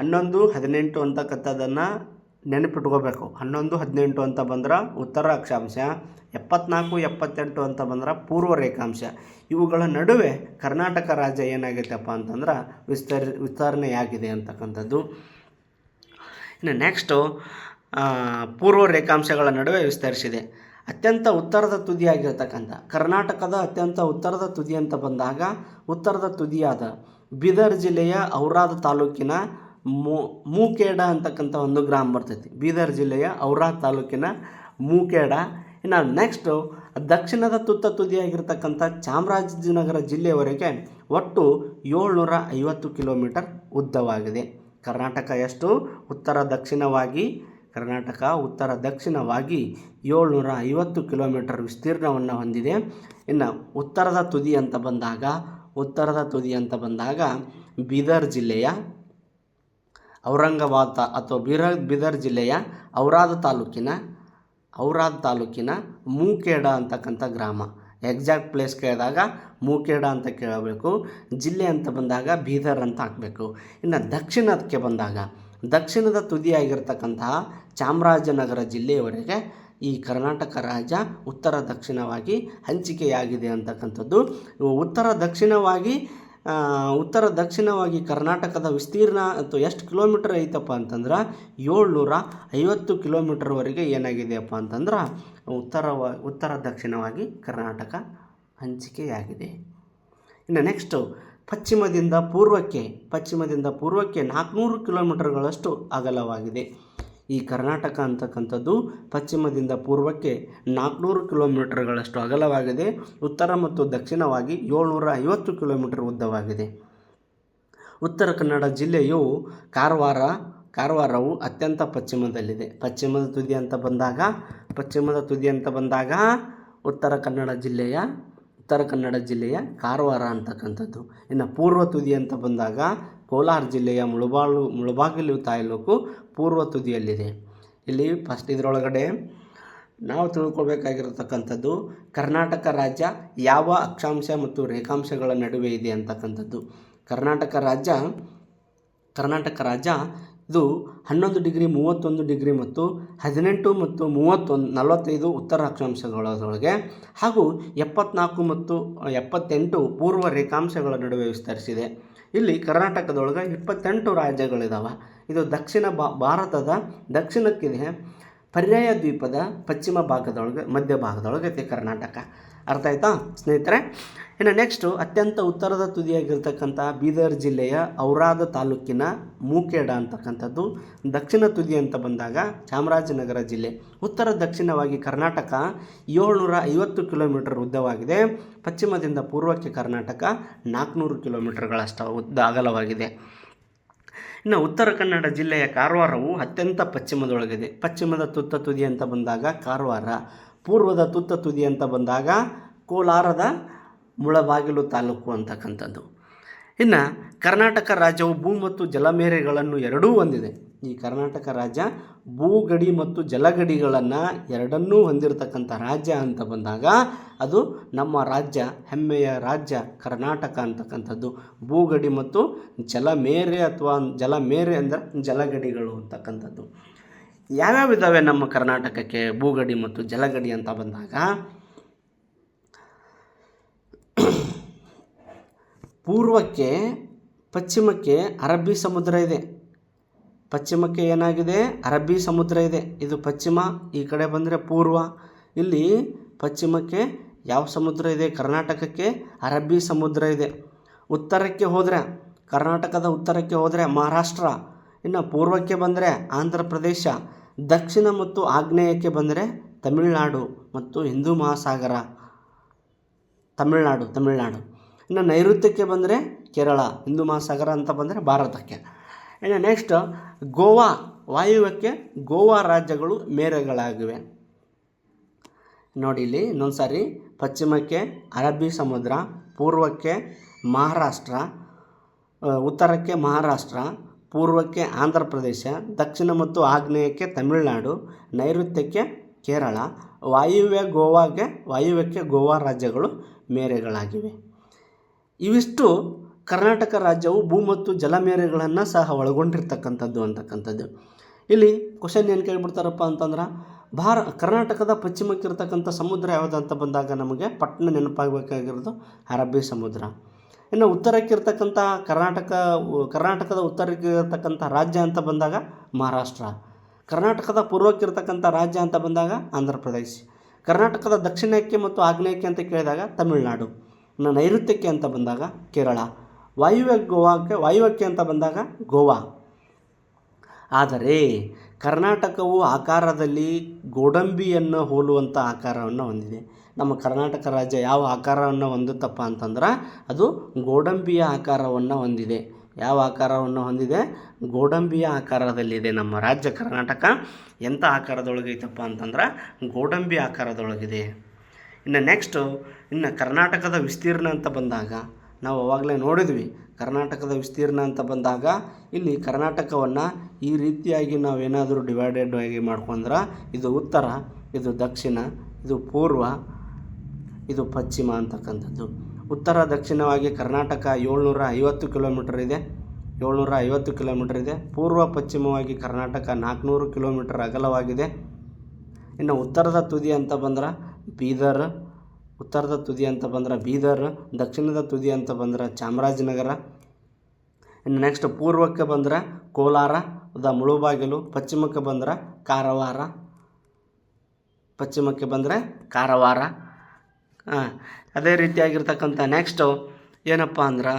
11, 18 ಅಂತಕ್ಕಂಥದ್ದನ್ನು ನೆನಪಿಟ್ಕೋಬೇಕು. 11, 18 ಅಂತ ಬಂದ್ರೆ ಉತ್ತರ ಅಕ್ಷಾಂಶ, 74, 78 ಅಂತ ಬಂದ್ರೆ ಪೂರ್ವ ರೇಖಾಂಶ. ಇವುಗಳ ನಡುವೆ ಕರ್ನಾಟಕ ರಾಜ್ಯ ಏನಾಗೈತಪ್ಪ ಅಂತಂದ್ರೆ ವಿಸ್ತರಣೆಯಾಗಿದೆ ಅಂತಕ್ಕಂಥದ್ದು. ಇನ್ನು ನೆಕ್ಸ್ಟು ಪೂರ್ವ ರೇಖಾಂಶಗಳ ನಡುವೆ ವಿಸ್ತರಿಸಿದೆ. ಅತ್ಯಂತ ಉತ್ತರದ ತುದಿಯಾಗಿರ್ತಕ್ಕಂಥ ಕರ್ನಾಟಕದ ಅತ್ಯಂತ ಉತ್ತರದ ತುದಿ ಅಂತ ಬಂದಾಗ ಉತ್ತರದ ತುದಿಯಾದ ಬೀದರ್ ಜಿಲ್ಲೆಯ ಔರಾದ್ ತಾಲೂಕಿನ ಮೂಕೇಡ ಅಂತಕ್ಕಂಥ ಒಂದು ಗ್ರಾಮ ಬರ್ತೈತಿ. ಬೀದರ್ ಜಿಲ್ಲೆಯ ಔರಾದ್ ತಾಲೂಕಿನ ಮೂಕೇಡ. ಇನ್ನು ನೆಕ್ಸ್ಟು ದಕ್ಷಿಣದ ತುತ್ತ ತುದಿಯಾಗಿರ್ತಕ್ಕಂಥ ಚಾಮರಾಜನಗರ ಜಿಲ್ಲೆಯವರೆಗೆ ಒಟ್ಟು 750 ಕಿಲೋಮೀಟರ್ ಉದ್ದವಾಗಿದೆ. ಕರ್ನಾಟಕ ಎಷ್ಟು ಕರ್ನಾಟಕ ಉತ್ತರ ದಕ್ಷಿಣವಾಗಿ 750 ಕಿಲೋಮೀಟರ್ ವಿಸ್ತೀರ್ಣವನ್ನು ಹೊಂದಿದೆ. ಇನ್ನು ಉತ್ತರದ ತುದಿ ಅಂತ ಬಂದಾಗ ಬೀದರ್ ಜಿಲ್ಲೆಯ ಔರಂಗಾಬಾದ್ ಅಥವಾ ಬೀದರ್ ಜಿಲ್ಲೆಯ ಔರಾದ್ ತಾಲೂಕಿನ ಮೂಕೇಡ ಅಂತಕ್ಕಂಥ ಗ್ರಾಮ. ಎಕ್ಸಾಕ್ಟ್ ಪ್ಲೇಸ್ ಕೇಳಿದಾಗ ಮೂಕೇಡ ಅಂತ ಕೇಳಬೇಕು, ಜಿಲ್ಲೆ ಅಂತ ಬಂದಾಗ ಬೀದರ್ ಅಂತ ಹಾಕಬೇಕು. ಇನ್ನು ದಕ್ಷಿಣಕ್ಕೆ ಬಂದಾಗ ದಕ್ಷಿಣದ ತುದಿಯಾಗಿರ್ತಕ್ಕಂತಹ ಚಾಮರಾಜನಗರ ಜಿಲ್ಲೆಯವರೆಗೆ ಈ ಕರ್ನಾಟಕ ರಾಜ್ಯ ಉತ್ತರ ದಕ್ಷಿಣವಾಗಿ ಹಂಚಿಕೆಯಾಗಿದೆ ಅಂತಕ್ಕಂಥದ್ದು. ಉತ್ತರ ದಕ್ಷಿಣವಾಗಿ ಕರ್ನಾಟಕದ ವಿಸ್ತೀರ್ಣ ಅಥವಾ ಎಷ್ಟು ಕಿಲೋಮೀಟರ್ ಐತಪ್ಪ ಅಂತಂದ್ರೆ 750 ಕಿಲೋಮೀಟರ್ವರೆಗೆ ಏನಾಗಿದೆಯಪ್ಪ ಅಂತಂದ್ರೆ ಉತ್ತರ ದಕ್ಷಿಣವಾಗಿ ಕರ್ನಾಟಕ ಹಂಚಿಕೆಯಾಗಿದೆ. ಇನ್ನು ನೆಕ್ಸ್ಟು ಪಶ್ಚಿಮದಿಂದ ಪೂರ್ವಕ್ಕೆ 400 ಕಿಲೋಮೀಟರ್ಗಳಷ್ಟು ಅಗಲವಾಗಿದೆ. ಈ ಕರ್ನಾಟಕ ಅಂತಕ್ಕಂಥದ್ದು ಪಶ್ಚಿಮದಿಂದ ಪೂರ್ವಕ್ಕೆ 400 ಕಿಲೋಮೀಟರ್ಗಳಷ್ಟು ಅಗಲವಾಗಿದೆ. ಉತ್ತರ ಮತ್ತು ದಕ್ಷಿಣವಾಗಿ 750 ಕಿಲೋಮೀಟರ್ ಉದ್ದವಾಗಿದೆ. ಉತ್ತರ ಕನ್ನಡ ಜಿಲ್ಲೆಯು ಕಾರವಾರವು ಅತ್ಯಂತ ಪಶ್ಚಿಮದಲ್ಲಿದೆ. ಪಶ್ಚಿಮದ ತುದಿ ಅಂತ ಬಂದಾಗ ಉತ್ತರ ಕನ್ನಡ ಜಿಲ್ಲೆಯ ಕಾರವಾರ ಅಂತಕ್ಕಂಥದ್ದು. ಇನ್ನು ಪೂರ್ವ ತುದಿ ಅಂತ ಬಂದಾಗ ಕೋಲಾರ ಜಿಲ್ಲೆಯ ಮುಳಬಾಗಿಲು ತಾಲೂಕು ಪೂರ್ವ ತುದಿಯಲ್ಲಿದೆ. ಇಲ್ಲಿ ಫಸ್ಟ್ ಇದರೊಳಗಡೆ ನಾವು ತಿಳ್ಕೊಳ್ಬೇಕಾಗಿರತಕ್ಕಂಥದ್ದು ಕರ್ನಾಟಕ ರಾಜ್ಯ ಯಾವ ಅಕ್ಷಾಂಶ ಮತ್ತು ರೇಖಾಂಶಗಳ ನಡುವೆ ಇದೆ ಅಂತಕ್ಕಂಥದ್ದು. ಕರ್ನಾಟಕ ರಾಜ್ಯ ಇದು 11 ಡಿಗ್ರಿ 31 ಡಿಗ್ರಿ ಮತ್ತು 18 ಮತ್ತು 45 ಉತ್ತರ ಅಕ್ಷಾಂಶಗಳೊಳಗೆ ಹಾಗೂ 74 ಮತ್ತು 78 ಪೂರ್ವ ರೇಖಾಂಶಗಳ ನಡುವೆ ವಿಸ್ತರಿಸಿದೆ. ಇಲ್ಲಿ ಕರ್ನಾಟಕದೊಳಗೆ 28 ರಾಜ್ಯಗಳಿದ್ದಾವೆ. ಇದು ಭಾರತದ ದಕ್ಷಿಣಕ್ಕಿದೆ. ಪರ್ಯಾಯ ದ್ವೀಪದ ಪಶ್ಚಿಮ ಮಧ್ಯ ಭಾಗದೊಳಗೆ ಐತೆ ಕರ್ನಾಟಕ. ಅರ್ಥ ಆಯ್ತಾ ಸ್ನೇಹಿತರೆ? ಇನ್ನು ನೆಕ್ಸ್ಟು ಅತ್ಯಂತ ಉತ್ತರದ ತುದಿಯಾಗಿರ್ತಕ್ಕಂಥ ಬೀದರ್ ಜಿಲ್ಲೆಯ ಔರಾದ ತಾಲೂಕಿನ ಮೂಕೇಡ ಅಂತಕ್ಕಂಥದ್ದು. ದಕ್ಷಿಣ ತುದಿ ಅಂತ ಬಂದಾಗ ಚಾಮರಾಜನಗರ ಜಿಲ್ಲೆ. ಉತ್ತರ ದಕ್ಷಿಣವಾಗಿ ಕರ್ನಾಟಕ 750 ಕಿಲೋಮೀಟರ್ ಉದ್ದವಾಗಿದೆ. ಪಶ್ಚಿಮದಿಂದ ಪೂರ್ವಕ್ಕೆ ಕರ್ನಾಟಕ 400 ಕಿಲೋಮೀಟರ್ಗಳಷ್ಟು ಅಗಲವಾಗಿದೆ. ಇನ್ನು ಉತ್ತರ ಕನ್ನಡ ಜಿಲ್ಲೆಯ ಕಾರವಾರವು ಅತ್ಯಂತ ಪಶ್ಚಿಮದೊಳಗಿದೆ. ಪಶ್ಚಿಮದ ತುತ್ತ ತುದಿ ಅಂತ ಬಂದಾಗ ಕಾರವಾರ, ಪೂರ್ವದ ತುತ್ತ ತುದಿ ಅಂತ ಬಂದಾಗ ಕೋಲಾರದ ಮುಳಬಾಗಿಲು ತಾಲೂಕು ಅಂತಕ್ಕಂಥದ್ದು. ಇನ್ನು ಕರ್ನಾಟಕ ರಾಜ್ಯವು ಭೂ ಮತ್ತು ಜಲಮೇರೆಗಳನ್ನು ಎರಡೂ ಹೊಂದಿದೆ. ಈ ಕರ್ನಾಟಕ ರಾಜ್ಯ ಭೂಗಡಿ ಮತ್ತು ಜಲಗಡಿಗಳನ್ನು ಎರಡನ್ನೂ ಹೊಂದಿರತಕ್ಕಂಥ ರಾಜ್ಯ ಅಂತ ಬಂದಾಗ ಅದು ನಮ್ಮ ರಾಜ್ಯ, ಹೆಮ್ಮೆಯ ರಾಜ್ಯ ಕರ್ನಾಟಕ ಅಂತಕ್ಕಂಥದ್ದು. ಭೂಗಡಿ ಮತ್ತು ಜಲಮೇರೆ ಅಥವಾ ಜಲಮೇರೆ ಅಂದರೆ ಜಲಗಡಿಗಳು ಅಂತಕ್ಕಂಥದ್ದು. ಯಾವ್ಯಾವ ಇದ್ದಾವೆ ನಮ್ಮ ಕರ್ನಾಟಕಕ್ಕೆ ಭೂಗಡಿ ಮತ್ತು ಜಲಗಡಿ ಅಂತ ಬಂದಾಗ ಪೂರ್ವಕ್ಕೆ ಪಶ್ಚಿಮಕ್ಕೆ ಅರಬ್ಬಿ ಸಮುದ್ರ ಇದೆ. ಪಶ್ಚಿಮಕ್ಕೆ ಏನಾಗಿದೆ? ಅರಬ್ಬಿ ಸಮುದ್ರ ಇದೆ. ಇದು ಪಶ್ಚಿಮ. ಈ ಕಡೆ ಬಂದರೆ ಪೂರ್ವ. ಇಲ್ಲಿ ಪಶ್ಚಿಮಕ್ಕೆ ಯಾವ ಸಮುದ್ರ ಇದೆ? ಕರ್ನಾಟಕಕ್ಕೆ ಅರಬ್ಬಿ ಸಮುದ್ರ ಇದೆ. ಕರ್ನಾಟಕದ ಉತ್ತರಕ್ಕೆ ಹೋದರೆ ಮಹಾರಾಷ್ಟ್ರ. ಇನ್ನು ಪೂರ್ವಕ್ಕೆ ಬಂದರೆ ಆಂಧ್ರ ಪ್ರದೇಶ. ದಕ್ಷಿಣ ಮತ್ತು ಆಗ್ನೇಯಕ್ಕೆ ಬಂದರೆ ತಮಿಳುನಾಡು ಮತ್ತು ಹಿಂದೂ ಮಹಾಸಾಗರ ತಮಿಳುನಾಡು. ಇನ್ನು ನೈಋತ್ಯಕ್ಕೆ ಬಂದರೆ ಕೇರಳ, ಹಿಂದೂ ಮಹಾಸಾಗರ ಅಂತ ಬಂದರೆ ಭಾರತಕ್ಕೆ. ಇನ್ನು ನೆಕ್ಸ್ಟ್ ಗೋವಾ, ವಾಯುವ್ಯಕ್ಕೆ ಗೋವಾ ರಾಜ್ಯಗಳು ಮೇರೆಗಳಾಗಿವೆ. ನೋಡಿ ಇಲ್ಲಿ ಇನ್ನೊಂದು ಸಾರಿ, ಪಶ್ಚಿಮಕ್ಕೆ ಅರಬ್ಬಿ ಸಮುದ್ರ, ಪೂರ್ವಕ್ಕೆ ಮಹಾರಾಷ್ಟ್ರ, ಉತ್ತರಕ್ಕೆ ಮಹಾರಾಷ್ಟ್ರ, ಪೂರ್ವಕ್ಕೆ ಆಂಧ್ರ ಪ್ರದೇಶ, ದಕ್ಷಿಣ ಮತ್ತು ಆಗ್ನೇಯಕ್ಕೆ ತಮಿಳುನಾಡು, ನೈಋತ್ಯಕ್ಕೆ ಕೇರಳ, ವಾಯುವ್ಯಕ್ಕೆ ಗೋವಾ ರಾಜ್ಯಗಳು ಮೇರೆಗಳಾಗಿವೆ. ಇವಿಷ್ಟು ಕರ್ನಾಟಕ ರಾಜ್ಯವು ಭೂ ಮತ್ತು ಜಲಮೇರೆಗಳನ್ನು ಸಹ ಒಳಗೊಂಡಿರ್ತಕ್ಕಂಥದ್ದು ಅಂತಕ್ಕಂಥದ್ದು. ಇಲ್ಲಿ ಕ್ವಶನ್ ಏನು ಕೇಳಿಬಿಡ್ತಾರಪ್ಪ ಅಂತಂದ್ರೆ ಕರ್ನಾಟಕದ ಪಶ್ಚಿಮಕ್ಕಿರ್ತಕ್ಕಂಥ ಸಮುದ್ರ ಯಾವುದು ಅಂತ ಬಂದಾಗ ನಮಗೆ ಪಟ್ಟಣ ನೆನಪಾಗಬೇಕಾಗಿರೋದು ಅರಬ್ಬಿ ಸಮುದ್ರ. ಇನ್ನು ಉತ್ತರಕ್ಕಿರ್ತಕ್ಕಂಥ ಕರ್ನಾಟಕದ ಉತ್ತರಕ್ಕೆ ಇರತಕ್ಕಂಥ ರಾಜ್ಯ ಅಂತ ಬಂದಾಗ ಮಹಾರಾಷ್ಟ್ರ. ಕರ್ನಾಟಕದ ಪೂರ್ವಕ್ಕಿರ್ತಕ್ಕಂಥ ರಾಜ್ಯ ಅಂತ ಬಂದಾಗ ಆಂಧ್ರ ಪ್ರದೇಶ. ಕರ್ನಾಟಕದ ದಕ್ಷಿಣಕ್ಕೆ ಮತ್ತು ಆಗ್ನೇಯಕ್ಕೆ ಅಂತ ಕೇಳಿದಾಗ ತಮಿಳುನಾಡು. ಇನ್ನು ನೈಋತ್ಯಕ್ಕೆ ಅಂತ ಬಂದಾಗ ಕೇರಳ. ವಾಯುವ್ಯಕ್ಕೆ ಅಂತ ಬಂದಾಗ ಗೋವಾ. ಆದರೆ ಕರ್ನಾಟಕವು ಆಕಾರದಲ್ಲಿ ಗೋಡಂಬಿಯನ್ನು ಹೋಲುವಂಥ ಆಕಾರವನ್ನು ಹೊಂದಿದೆ. ನಮ್ಮ ಕರ್ನಾಟಕ ರಾಜ್ಯ ಯಾವ ಆಕಾರವನ್ನು ಹೊಂದುತ್ತಪ್ಪ ಅಂತಂದ್ರೆ ಅದು ಗೋಡಂಬಿಯ ಆಕಾರವನ್ನು ಹೊಂದಿದೆ. ಯಾವ ಆಕಾರವನ್ನು ಹೊಂದಿದೆ? ಗೋಡಂಬಿಯ ಆಕಾರದಲ್ಲಿದೆ ನಮ್ಮ ರಾಜ್ಯ ಕರ್ನಾಟಕ. ಎಂಥ ಆಕಾರದೊಳಗೈತಪ್ಪ ಅಂತಂದ್ರೆ ಗೋಡಂಬಿ ಆಕಾರದೊಳಗಿದೆ. ಇನ್ನು ಕರ್ನಾಟಕದ ವಿಸ್ತೀರ್ಣ ಅಂತ ಬಂದಾಗ ನಾವು ಅವಾಗಲೇ ನೋಡಿದ್ವಿ. ಕರ್ನಾಟಕದ ವಿಸ್ತೀರ್ಣ ಅಂತ ಬಂದಾಗ ಇಲ್ಲಿ ಕರ್ನಾಟಕವನ್ನು ಈ ರೀತಿಯಾಗಿ ನಾವೇನಾದರೂ ಡಿವೈಡೆಡ್ ಆಗಿ ಮಾಡ್ಕೊಂಡ್ರೆ ಇದು ಉತ್ತರ, ಇದು ದಕ್ಷಿಣ, ಇದು ಪೂರ್ವ, ಇದು ಪಶ್ಚಿಮ ಅಂತಕ್ಕಂಥದ್ದು. ಉತ್ತರ ದಕ್ಷಿಣವಾಗಿ ಕರ್ನಾಟಕ 750 ಕಿಲೋಮೀಟರ್ ಇದೆ. ಪೂರ್ವ ಪಶ್ಚಿಮವಾಗಿ ಕರ್ನಾಟಕ 400 ಕಿಲೋಮೀಟರ್ ಅಗಲವಾಗಿದೆ. ಇನ್ನು ಉತ್ತರದ ತುದಿ ಅಂತ ಬಂದ್ರೆ ಬೀದರ್, ದಕ್ಷಿಣದ ತುದಿ ಅಂತ ಬಂದ್ರೆ ಚಾಮರಾಜನಗರ. ಇನ್ನು ನೆಕ್ಸ್ಟ್ ಪೂರ್ವಕ್ಕೆ ಬಂದರೆ ಕೋಲಾರದ ಮುಳುಬಾಗಿಲು, ಪಶ್ಚಿಮಕ್ಕೆ ಬಂದರೆ ಕಾರವಾರ. ಅದೇ ರೀತಿಯಾಗಿರ್ತಕ್ಕಂಥ ನೆಕ್ಸ್ಟು ಏನಪ್ಪ ಅಂದ್ರೆ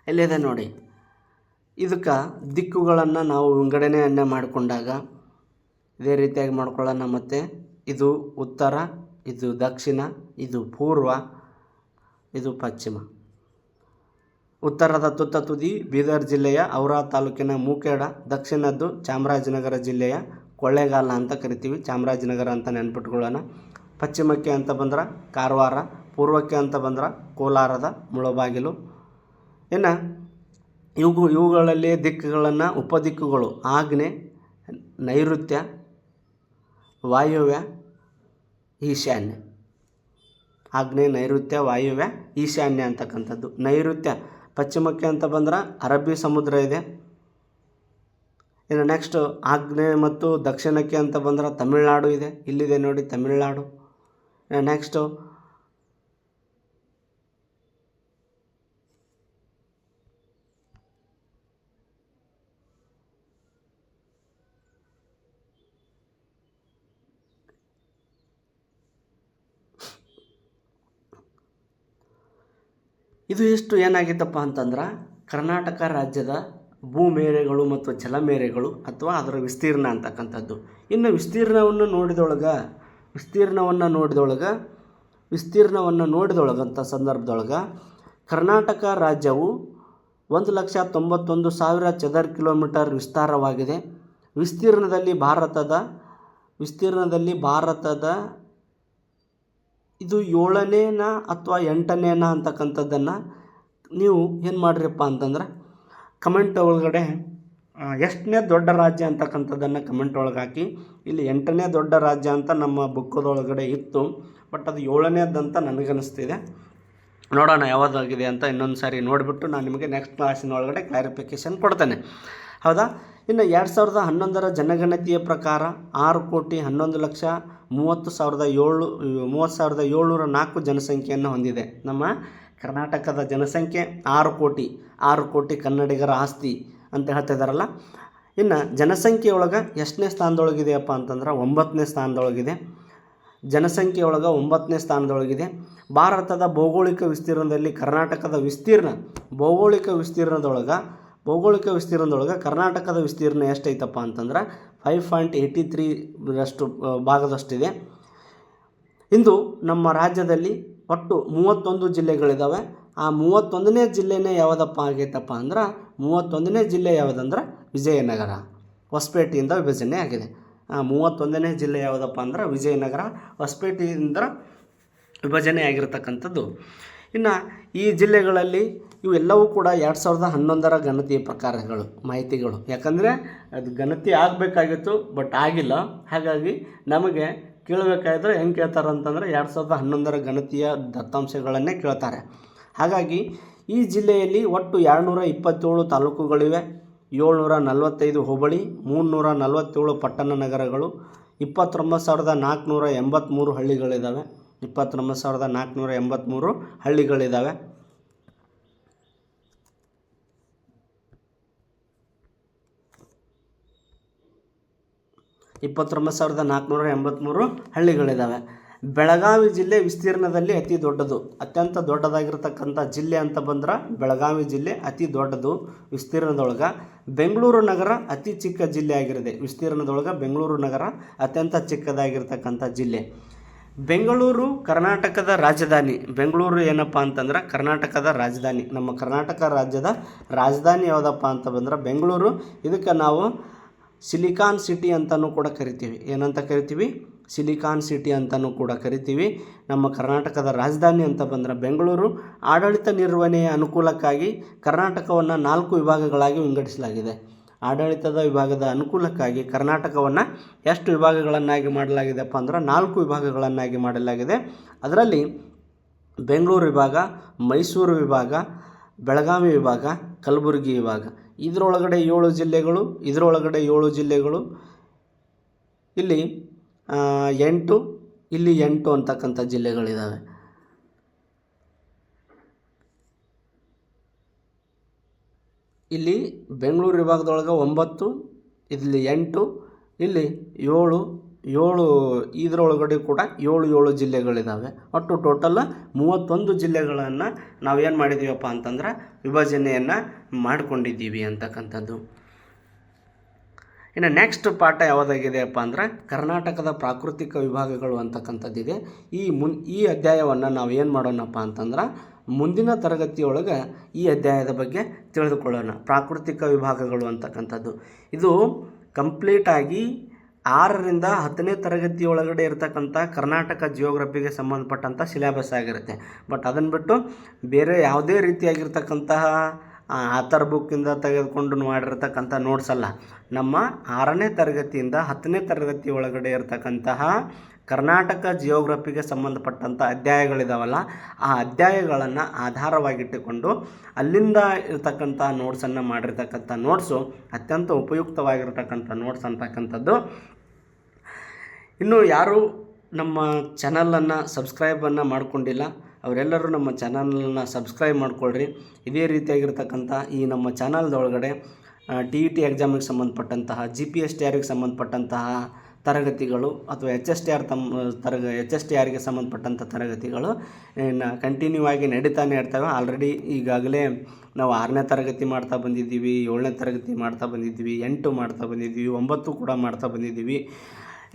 ಇಲ್ಲಿದೆ ನೋಡಿ. ಇದಕ್ಕೆ ದಿಕ್ಕುಗಳನ್ನು ನಾವು ವಿಂಗಡಣೆಯನ್ನೇ ಮಾಡಿಕೊಂಡಾಗ ಇದೇ ರೀತಿಯಾಗಿ ಮಾಡ್ಕೊಳ್ಳೋಣ. ಮತ್ತು ಇದು ಉತ್ತರ, ಇದು ದಕ್ಷಿಣ, ಇದು ಪೂರ್ವ, ಇದು ಪಶ್ಚಿಮ. ಉತ್ತರದ ತುತ್ತ ತುದಿ ಬೀದರ್ ಜಿಲ್ಲೆಯ ಔರಾ ತಾಲೂಕಿನ ಮೂಕೇಡ, ದಕ್ಷಿಣದ್ದು ಚಾಮರಾಜನಗರ ಜಿಲ್ಲೆಯ ಕೊಳ್ಳೇಗಾಲ ಅಂತ ಕರಿತೀವಿ. ಚಾಮರಾಜನಗರ ಅಂತ ನೆನ್ಪಿಟ್ಕೊಳ್ಳೋಣ. ಪಶ್ಚಿಮಕ್ಕೆ ಅಂತ ಬಂದ್ರೆ ಕಾರವಾರ, ಪೂರ್ವಕ್ಕೆ ಅಂತ ಬಂದ್ರೆ ಕೋಲಾರದ ಮುಳಬಾಗಿಲು. ಇನ್ನು ಇವುಗಳಲ್ಲಿ ದಿಕ್ಕುಗಳನ್ನು ಉಪದಿಕ್ಕುಗಳು ಆಗ್ನೇಯ, ನೈಋತ್ಯ, ವಾಯುವ್ಯ, ಈಶಾನ್ಯ. ಆಗ್ನೇಯ, ನೈಋತ್ಯ, ವಾಯುವ್ಯ, ಈಶಾನ್ಯ ಅಂತಕ್ಕಂಥದ್ದು. ನೈಋತ್ಯ ಪಶ್ಚಿಮಕ್ಕೆ ಅಂತ ಬಂದ್ರೆ ಅರಬ್ಬಿ ಸಮುದ್ರ ಇದೆ. ಇನ್ನು ನೆಕ್ಸ್ಟ್ ಆಗ್ನೇಯ ಮತ್ತು ದಕ್ಷಿಣಕ್ಕೆ ಅಂತ ಬಂದ್ರೆ ತಮಿಳುನಾಡು ಇದೆ. ಇಲ್ಲಿದೆ ನೋಡಿ ತಮಿಳುನಾಡು. ನೆಕ್ಸ್ಟು ಇದು ಎಷ್ಟು ಏನಾಗಿತ್ತಪ್ಪ ಅಂತಂದ್ರೆ ಕರ್ನಾಟಕ ರಾಜ್ಯದ ಭೂಮೇರೆಗಳು ಮತ್ತು ಜಲಮೇರೆಗಳು ಅಥವಾ ಅದರ ವಿಸ್ತೀರ್ಣ ಅಂತಕ್ಕಂಥದ್ದು. ಇನ್ನು ವಿಸ್ತೀರ್ಣವನ್ನು ನೋಡಿದೊಳಗಂಥ ಸಂದರ್ಭದೊಳಗೆ ಕರ್ನಾಟಕ ರಾಜ್ಯವು 1,91,000 ಚದರ ಕಿಲೋಮೀಟರ್ ವಿಸ್ತಾರವಾಗಿದೆ. ವಿಸ್ತೀರ್ಣದಲ್ಲಿ ಭಾರತದ ಇದು 7ನೇನಾ ಅಥವಾ 8ನೇನಾ ಅಂತಕ್ಕಂಥದ್ದನ್ನು ನೀವು ಏನು ಮಾಡಿರಿಪ್ಪ ಅಂತಂದ್ರೆ ಕಮೆಂಟ್ ಒಳಗಡೆ ಎಷ್ಟನೇ ದೊಡ್ಡ ರಾಜ್ಯ ಅಂತಕ್ಕಂಥದ್ದನ್ನು ಕಮೆಂಟ್ ಒಳಗೆ ಹಾಕಿ. ಇಲ್ಲಿ 8ನೇ ದೊಡ್ಡ ರಾಜ್ಯ ಅಂತ ನಮ್ಮ ಬುಕ್ಕದೊಳಗಡೆ ಇತ್ತು, ಬಟ್ ಅದು 7ನೇದಂತ ನನಗನ್ನಿಸ್ತಿದೆ. ನೋಡೋಣ ಯಾವುದಾಗಿದೆ ಅಂತ ಇನ್ನೊಂದು ಸಾರಿ ನೋಡಿಬಿಟ್ಟು ನಾನು ನಿಮಗೆ ನೆಕ್ಸ್ಟ್ ಕ್ಲಾಸಿನೊಳಗಡೆ ಕ್ಲಾರಿಫಿಕೇಷನ್ ಕೊಡ್ತೇನೆ. ಹೌದಾ? ಇನ್ನು 2011ರ ಜನಗಣತಿಯ ಪ್ರಕಾರ 6,30,30,704 ಜನಸಂಖ್ಯೆಯನ್ನು ಹೊಂದಿದೆ. ನಮ್ಮ ಕರ್ನಾಟಕದ ಜನಸಂಖ್ಯೆ 6 ಕೋಟಿ ಕನ್ನಡಿಗರ ಆಸ್ತಿ ಅಂತ ಹೇಳ್ತಾ ಇದ್ದಾರಲ್ಲ. ಇನ್ನು ಜನಸಂಖ್ಯೆಯೊಳಗೆ ಎಷ್ಟನೇ ಸ್ಥಾನದೊಳಗಿದೆಯಪ್ಪ ಅಂತಂದ್ರೆ 9ನೇ ಸ್ಥಾನದೊಳಗಿದೆ. ಜನಸಂಖ್ಯೆಯೊಳಗೆ 9ನೇ ಸ್ಥಾನದೊಳಗಿದೆ. ಭಾರತದ ಭೌಗೋಳಿಕ ವಿಸ್ತೀರ್ಣದಲ್ಲಿ ಕರ್ನಾಟಕದ ಭೌಗೋಳಿಕ ವಿಸ್ತೀರ್ಣದೊಳಗೆ ಕರ್ನಾಟಕದ ವಿಸ್ತೀರ್ಣ ಎಷ್ಟೈತಪ್ಪ ಅಂತಂದ್ರೆ 5.83 ಭಾಗದಷ್ಟಿದೆ. ಇಂದು ನಮ್ಮ ರಾಜ್ಯದಲ್ಲಿ ಒಟ್ಟು 31 ಜಿಲ್ಲೆಗಳಿದ್ದಾವೆ. ಆ 31ನೇ ಜಿಲ್ಲೆನೇ ಯಾವುದಪ್ಪ ಆಗೈತಪ್ಪ ಅಂದ್ರೆ 31ನೇ ಜಿಲ್ಲೆ ಯಾವುದಂದ್ರೆ ವಿಜಯನಗರ. ಹೊಸಪೇಟೆಯಿಂದ ವಿಭಜನೆ ಆಗಿದೆ. 31ನೇ ಜಿಲ್ಲೆ ಯಾವುದಪ್ಪ ಅಂದ್ರೆ ವಿಜಯನಗರ, ಹೊಸಪೇಟೆಯಿಂದ ವಿಭಜನೆ ಆಗಿರತಕ್ಕಂಥದ್ದು. ಇನ್ನು ಈ ಜಿಲ್ಲೆಗಳಲ್ಲಿ ಇವೆಲ್ಲವೂ ಕೂಡ 2011ರ ಗಣತಿಯ ಪ್ರಕಾರಗಳು ಮಾಹಿತಿಗಳು. ಯಾಕಂದರೆ ಅದು ಗಣತಿ ಆಗಬೇಕಾಗಿತ್ತು, ಬಟ್ ಆಗಿಲ್ಲ. ಹಾಗಾಗಿ ನಮಗೆ ಕೇಳಬೇಕಾದ್ರೆ ಹೆಂಗೆ ಕೇಳ್ತಾರೆ ಅಂತಂದರೆ 2011ರ ಗಣತಿಯ ದತ್ತಾಂಶಗಳನ್ನೇ ಕೇಳ್ತಾರೆ. ಹಾಗಾಗಿ ಈ ಜಿಲ್ಲೆಯಲ್ಲಿ ಒಟ್ಟು 227 ತಾಲೂಕುಗಳಿವೆ, 745 ಹೋಬಳಿ, 347 ಪಟ್ಟಣ ನಗರಗಳು, 29,483 ಹಳ್ಳಿಗಳಿದ್ದಾವೆ. 29,483 ಹಳ್ಳಿಗಳಿದ್ದಾವೆ. ಹಳ್ಳಿಗಳಿದ್ದಾವೆ. ಬೆಳಗಾವಿ ಜಿಲ್ಲೆ ವಿಸ್ತೀರ್ಣದಲ್ಲಿ ಅತಿ ದೊಡ್ಡದು. ಅತ್ಯಂತ ದೊಡ್ಡದಾಗಿರ್ತಕ್ಕಂಥ ಜಿಲ್ಲೆ ಅಂತ ಬಂದ್ರೆ ಬೆಳಗಾವಿ ಜಿಲ್ಲೆ ಅತಿ ದೊಡ್ಡದು ವಿಸ್ತೀರ್ಣದೊಳಗೆ. ಬೆಂಗಳೂರು ನಗರ ಅತಿ ಚಿಕ್ಕ ಜಿಲ್ಲೆ ಆಗಿರುತ್ತೆ. ವಿಸ್ತೀರ್ಣದೊಳಗೆ ಬೆಂಗಳೂರು ನಗರ ಅತ್ಯಂತ ಚಿಕ್ಕದಾಗಿರ್ತಕ್ಕಂಥ ಜಿಲ್ಲೆ. ಬೆಂಗಳೂರು ಕರ್ನಾಟಕದ ರಾಜಧಾನಿ. ಬೆಂಗಳೂರು ಏನಪ್ಪ ಅಂತಂದ್ರೆ ಕರ್ನಾಟಕದ ರಾಜಧಾನಿ. ನಮ್ಮ ಕರ್ನಾಟಕ ರಾಜ್ಯದ ರಾಜಧಾನಿ ಯಾವುದಪ್ಪ ಅಂತ ಬಂದ್ರೆ ಬೆಂಗಳೂರು. ಇದಕ್ಕೆ ನಾವು ಸಿಲಿಕಾನ್ ಸಿಟಿ ಅಂತಲೂ ಕೂಡ ಕರಿತೀವಿ. ಏನಂತ ಕರಿತೀವಿ? ಸಿಲಿಕಾನ್ ಸಿಟಿ ಅಂತಲೂ ಕೂಡ ಕರಿತೀವಿ. ನಮ್ಮ ಕರ್ನಾಟಕದ ರಾಜಧಾನಿ ಅಂತ ಬಂದರೆ ಬೆಂಗಳೂರು. ಆಡಳಿತ ನಿರ್ವಹಣೆಯ ಅನುಕೂಲಕ್ಕಾಗಿ ಕರ್ನಾಟಕವನ್ನು 4 ವಿಭಾಗಗಳಾಗಿ ವಿಂಗಡಿಸಲಾಗಿದೆ. ಆಡಳಿತದ ವಿಭಾಗದ ಅನುಕೂಲಕ್ಕಾಗಿ ಕರ್ನಾಟಕವನ್ನು ಎಷ್ಟು ವಿಭಾಗಗಳನ್ನಾಗಿ ಮಾಡಲಾಗಿದೆಪ್ಪ ಅಂದ್ರೆ 4 ವಿಭಾಗಗಳನ್ನಾಗಿ ಮಾಡಲಾಗಿದೆ. ಅದರಲ್ಲಿ ಬೆಂಗಳೂರು ವಿಭಾಗ, ಮೈಸೂರು ವಿಭಾಗ, ಬೆಳಗಾವಿ ವಿಭಾಗ, ಕಲಬುರಗಿ ವಿಭಾಗ. ಇದರೊಳಗಡೆ 7 ಜಿಲ್ಲೆಗಳು, ಇಲ್ಲಿ 8, ಇಲ್ಲಿ 8 ಅಂತಕ್ಕಂಥ ಜಿಲ್ಲೆಗಳಿದ್ದಾವೆ. ಇಲ್ಲಿ ಬೆಂಗಳೂರು ವಿಭಾಗದೊಳಗೆ 9, ಇಲ್ಲಿ 8, ಇಲ್ಲಿ 7 ಇದರೊಳಗಡೆ ಕೂಡ 7 ಜಿಲ್ಲೆಗಳಿದ್ದಾವೆ. ಒಟ್ಟು ಟೋಟಲ್ 31 ಜಿಲ್ಲೆಗಳನ್ನು ನಾವೇನು ಮಾಡಿದ್ದೀವಪ್ಪ ಅಂತಂದ್ರೆ ವಿಭಜನೆಯನ್ನು ಮಾಡಿಕೊಂಡಿದ್ದೀವಿ ಅಂತಕ್ಕಂಥದ್ದು. ಇನ್ನು ನೆಕ್ಸ್ಟ್ ಪಾಠ ಯಾವುದಾಗಿದೆಯಪ್ಪ ಅಂದ್ರೆ ಕರ್ನಾಟಕದ ಪ್ರಾಕೃತಿಕ ವಿಭಾಗಗಳು ಅಂತಕ್ಕಂಥದ್ದಿದೆ. ಈ ಅಧ್ಯಾಯವನ್ನು ನಾವು ಏನು ಮಾಡೋಣಪ್ಪ ಅಂತಂದ್ರೆ ಮುಂದಿನ ತರಗತಿಯೊಳಗೆ ಈ ಅಧ್ಯಾಯದ ಬಗ್ಗೆ ತಿಳಿದುಕೊಳ್ಳೋಣ. ಪ್ರಾಕೃತಿಕ ವಿಭಾಗಗಳು ಅಂತಕ್ಕಂಥದ್ದು ಇದು ಕಂಪ್ಲೀಟಾಗಿ 6ರಿಂದ 10ನೇ ತರಗತಿಯೊಳಗಡೆ ಇರತಕ್ಕಂಥ ಕರ್ನಾಟಕ ಜಿಯೋಗ್ರಫಿಗೆ ಸಂಬಂಧಪಟ್ಟಂಥ ಸಿಲೆಬಸ್ ಆಗಿರುತ್ತೆ. ಬಟ್ ಅದನ್ನು ಬಿಟ್ಟು ಬೇರೆ ಯಾವುದೇ ರೀತಿಯಾಗಿರ್ತಕ್ಕಂತಹ ಆಥರ್ ಬುಕ್ಕಿಂದ ತೆಗೆದುಕೊಂಡು ಮಾಡಿರ್ತಕ್ಕಂಥ ನೋಟ್ಸ್ ಅಲ್ಲ. ನಮ್ಮ 6ನೇ ತರಗತಿಯಿಂದ 10ನೇ ತರಗತಿ ಒಳಗಡೆ ಇರತಕ್ಕಂತಹ ಕರ್ನಾಟಕ ಜಿಯೋಗ್ರಫಿಗೆ ಸಂಬಂಧಪಟ್ಟಂಥ ಅಧ್ಯಾಯಗಳಿದಾವಲ್ಲ, ಆ ಅಧ್ಯಾಯಗಳನ್ನು ಆಧಾರವಾಗಿಟ್ಟುಕೊಂಡು ಅಲ್ಲಿಂದ ಇರ್ತಕ್ಕಂಥ ನೋಟ್ಸನ್ನು ಮಾಡಿರ್ತಕ್ಕಂಥ ನೋಟ್ಸು ಅತ್ಯಂತ ಉಪಯುಕ್ತವಾಗಿರ್ತಕ್ಕಂಥ ನೋಟ್ಸ್ ಅಂತಕ್ಕಂಥದ್ದು. ಇನ್ನು ಯಾರು ನಮ್ಮ ಚಾನಲನ್ನು ಸಬ್ಸ್ಕ್ರೈಬನ್ನು ಮಾಡ್ಕೊಂಡಿಲ್ಲ ಅವರೆಲ್ಲರೂ ನಮ್ಮ ಚಾನಲನ್ನು ಸಬ್ಸ್ಕ್ರೈಬ್ ಮಾಡ್ಕೊಳ್ರಿ. ಇದೇ ರೀತಿಯಾಗಿರ್ತಕ್ಕಂಥ ಈ ನಮ್ಮ ಚಾನಲ್ದೊಳಗಡೆ TET ಎಕ್ಸಾಮಿಗೆ ಸಂಬಂಧಪಟ್ಟಂತಹ GPSTRಗೆ ಸಂಬಂಧಪಟ್ಟಂತಹ ತರಗತಿಗಳು ಅಥವಾ HSTRಗೆ ಸಂಬಂಧಪಟ್ಟಂಥ ತರಗತಿಗಳು ಕಂಟಿನ್ಯೂ ಆಗಿ ನಡೀತಾನೆ ಇರ್ತವೆ. ಆಲ್ರೆಡಿ ಈಗಾಗಲೇ ನಾವು 6ನೇ ತರಗತಿ ಮಾಡ್ತಾ ಬಂದಿದ್ದೀವಿ, 7ನೇ ತರಗತಿ ಮಾಡ್ತಾ ಬಂದಿದ್ದೀವಿ, 8 ಮಾಡ್ತಾ ಬಂದಿದ್ದೀವಿ, 9 ಕೂಡ ಮಾಡ್ತಾ ಬಂದಿದ್ದೀವಿ.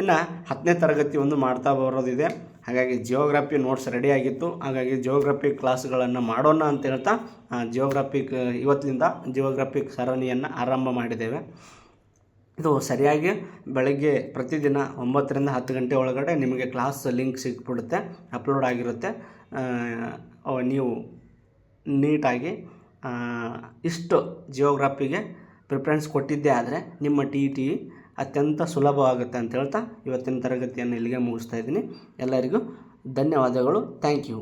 ಇನ್ನು 10ನೇ ತರಗತಿ ಒಂದು ಮಾಡ್ತಾ ಬರೋದಿದೆ. ಹಾಗಾಗಿ ಜಿಯೋಗ್ರಫಿ ನೋಟ್ಸ್ ರೆಡಿಯಾಗಿತ್ತು. ಹಾಗಾಗಿ ಜಿಯೋಗ್ರಫಿ ಕ್ಲಾಸ್ಗಳನ್ನು ಮಾಡೋಣ ಅಂತ ಹೇಳ್ತಾ ಇವತ್ತಿನಿಂದ ಜಿಯೋಗ್ರಫಿಕ್ ಸರಣಿಯನ್ನು ಆರಂಭ ಮಾಡಿದ್ದೇವೆ. ಇದು ಸರಿಯಾಗಿ ಬೆಳಗ್ಗೆ ಪ್ರತಿದಿನ 9ರಿಂದ 10 ಗಂಟೆ ಒಳಗಡೆ ನಿಮಗೆ ಕ್ಲಾಸ್ ಲಿಂಕ್ ಸಿಕ್ಬಿಡುತ್ತೆ, ಅಪ್ಲೋಡ್ ಆಗಿರುತ್ತೆ. ನೀವು ನೀಟಾಗಿ ಇಷ್ಟು ಜಿಯೋಗ್ರಫಿಗೆ ಪ್ರಿಫರೆನ್ಸ್ ಕೊಟ್ಟಿದ್ದೇ ಆದರೆ ನಿಮ್ಮ TET ಅತ್ಯಂತ ಸುಲಭವಾಗುತ್ತೆ ಅಂತ ಹೇಳ್ತಾ ಇವತ್ತಿನ ತರಗತಿಯನ್ನು ಇಲ್ಲಿಗೆ ಮುಗಿಸ್ತಾ ಇದ್ದೀನಿ. ಎಲ್ಲರಿಗೂ ಧನ್ಯವಾದಗಳು. Thank you.